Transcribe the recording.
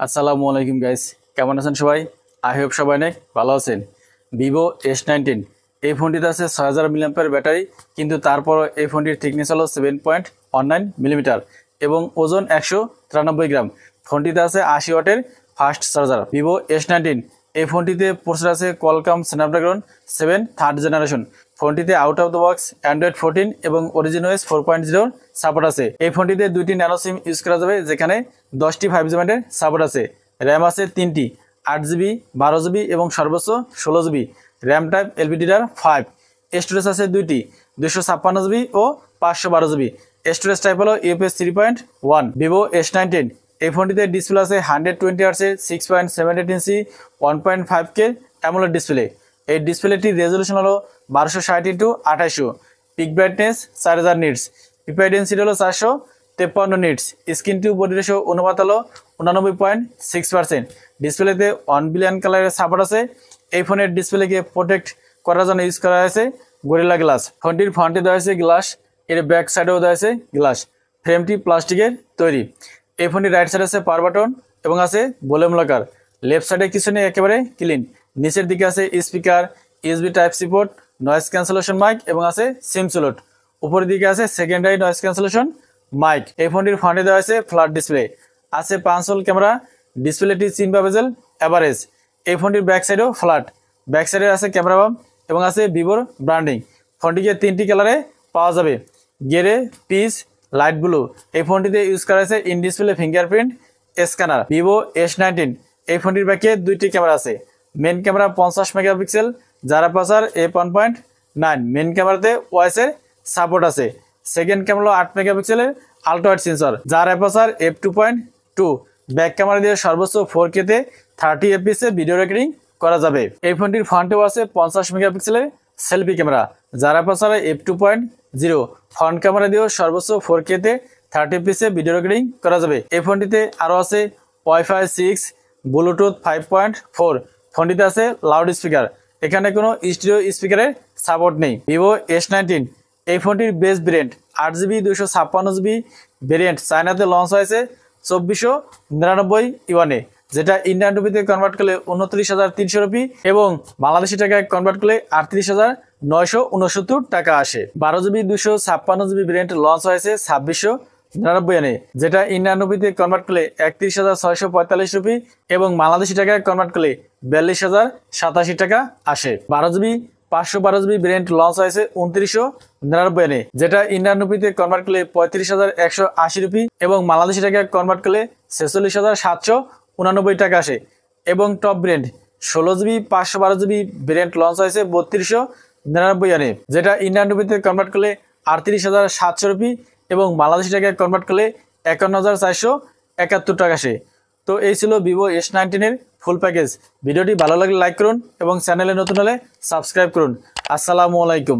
আসসালামু আলাইকুম গাইস, কেমন আছেন সবাই? আই হোপ সবাই অনেক ভালো আছেন। ভিভো S19 এই ফোনটিতে আছে 6000 mAh ব্যাটারি, কিন্তু তারপর এই ফোনটির থিকনেস হলো 7.19 মিলিমিটার এবং ওজন 193 গ্রাম। ফোনটিতে আছে 80 ওয়াটের ফাস্ট চার্জার। ভিভো S19 এই ফোনটিতে প্রসেসর আছে কোয়ালকম স্ন্যাপড্রাগন 7 থার্ড জেনারেশন। ফোনটিতে out of the box Android 14 এবং অরিজিনওএস 4.0 সাপোর্ট আছে। এই ফোনটিতে দুইটি ন্যানো সিম ইউজ করা যাবে, যেখানে 10টি 5G ব্যান্ডের সাপোর্ট আছে। র্যাম আছে 3টি, 8GB, 12GB এবং সর্বোচ্চ 16GB। RAM type LPDDR5। Storage আছে দুইটি, 256GB ও 512GB। স্টোরেজ টাইপ হলো UFS 3.1। ভিভো S19 এই ফোনটিতে ডিসপ্লে আছে 120Hz 6.78 ইঞ্চি 1.5K অ্যামোলেড ডিসপ্লে। এই ডিসপ্লেটির রেজলিউশন হলো 1260x2800। Peak brightness 4000 nits. PPI density হলো 453 nits. Screen to body ratio অনুপাত হলো 89.6%। ডিসপ্লেতে 1 বিলিয়ন কালারের সাপোর্ট আছে। এই ফোনের ডিসপ্লেকে প্রোটেক্ট করার জন্য ইউজ করা হয়েছে গরিলা গ্লাস। ফোনটির ফ্রন্টে দেওয়া হয়েছে গ্লাস, এর ব্যাক সাইডেও দেওয়া হয়েছে গ্লাস। ফ্রেমটি প্লাস্টিকের তৈরি। এই ফোনটির রাইট সাইডে আছে পাওয়ার বাটন এবং আছে ভলিউম লকার। লেফট সাইডে কিছু নেই, একেবারে ক্লিন। নিচের দিকে আছে speaker, USB type C port, noise cancellation mic এবং আছে সিম স্লট। উপরের দিকে আছে সেকেন্ডারি নয়েজ ক্যান্সেলেশন মাইক। এই ফোনটির ফ্রন্টে দেওয়া আছে ফ্ল্যাট ডিসপ্লে, আছে 5 হোল ক্যামেরা। ডিসপ্লেটি 3 বেজেল অ্যাভারেজ। এই ফোনটির ব্যাক সাইডেও ফ্ল্যাট। ব্যাক সাইডে আছে ক্যামেরা বাম এবং আছে ভিভোর ব্র্যান্ডিং। ফোনটিকে 3টি কালারে পাওয়া যাবে, গ্রে, পিচ, লাইট ব্লু। এই ফোনটিতে ইউজ করা হয়েছে in display fingerprint scanner. Vivo S19 এই ফোনটির ব্যাকে দুইটি ক্যামেরা আছে। মেন ক্যামেরা 50 মেগাপিক্সেল, যার অ্যাপারচার f1.9। মেন ক্যামেরাতে ওয়াইস এর সাপোর্ট আছে। সেকেন্ড ক্যামেরা হলো 8 মেগাপিক্সেলের আল্ট্রা ওয়াইড সেন্সর, যার অ্যাপারচার f2.2। ব্যাক ক্যামেরা দিয়ে সর্বোচ্চ 4K তে 30 fps এ ভিডিও রেকর্ডিং করা যাবে। এই ফোনটির ফ্রন্টেও আছে 50 মেগাপিক্সেলের সেলফি ক্যামেরা, যার অ্যাপারচার f2.0। ফ্রন্ট ক্যামেরা দিয়েও সর্বোচ্চ 4K তে 30 fps এ ভিডিও রেকর্ডিং করা যাবে। এই ফোনটিতে আরও আছে ওয়াইফাই 6, ব্লুটুথ 5.4। ফোনটিতে আছে লাউড স্পিকার, এখানে কোনো স্টিরিও স্পিকারের সাপোর্ট নেই। ভিভো S19 এই ফোনটির base variant 8GB 256GB variant চায়নাতে লঞ্চ হয়েছে 2499 ইউয়ানে, যেটা ইন্ডিয়ান রুপিতে কনভার্ট করলে 29,300 রুপি এবং বাংলাদেশি টাকায় কনভার্ট করলে 38,969 টাকা আসে। 12GB 256GB ভেরিয়েন্ট লঞ্চ হয়েছে 2699 ইউয়ানে, যেটা ইন্ডিয়ান রুপিতে কনভার্ট করলে 31,645 রুপি এবং বাংলাদেশি টাকায় কনভার্ট করলে 42,087 টাকা আসে। 12GB 512GB ভেরিয়েন্ট লঞ্চ হয়েছে 2999 ইয়েনে, যেটা ইন্ডিয়ান রুপিতে কনভার্ট করলে 35,180 রুপি এবং বাংলাদেশি টাকায় কনভার্ট করলে 46,789 টাকা আসে। এবং top brand 16GB 512GB variant launch হয়েছে 3299 ইয়েনে, যেটা ইন্ডিয়ান রুপিতে কনভার্ট করলে 38,700 রুপি এবং বাংলাদেশি টাকায় কনভার্ট করলে 51,471 টাকা আসে। তো এই ছিল ভিভো S19 এর ফুল প্যাকেজ। ভিডিওটি ভালো লাগলে লাইক করুন এবং চ্যানেলে নতুন হলে সাবস্ক্রাইব করুন। আসসালামু আলাইকুম।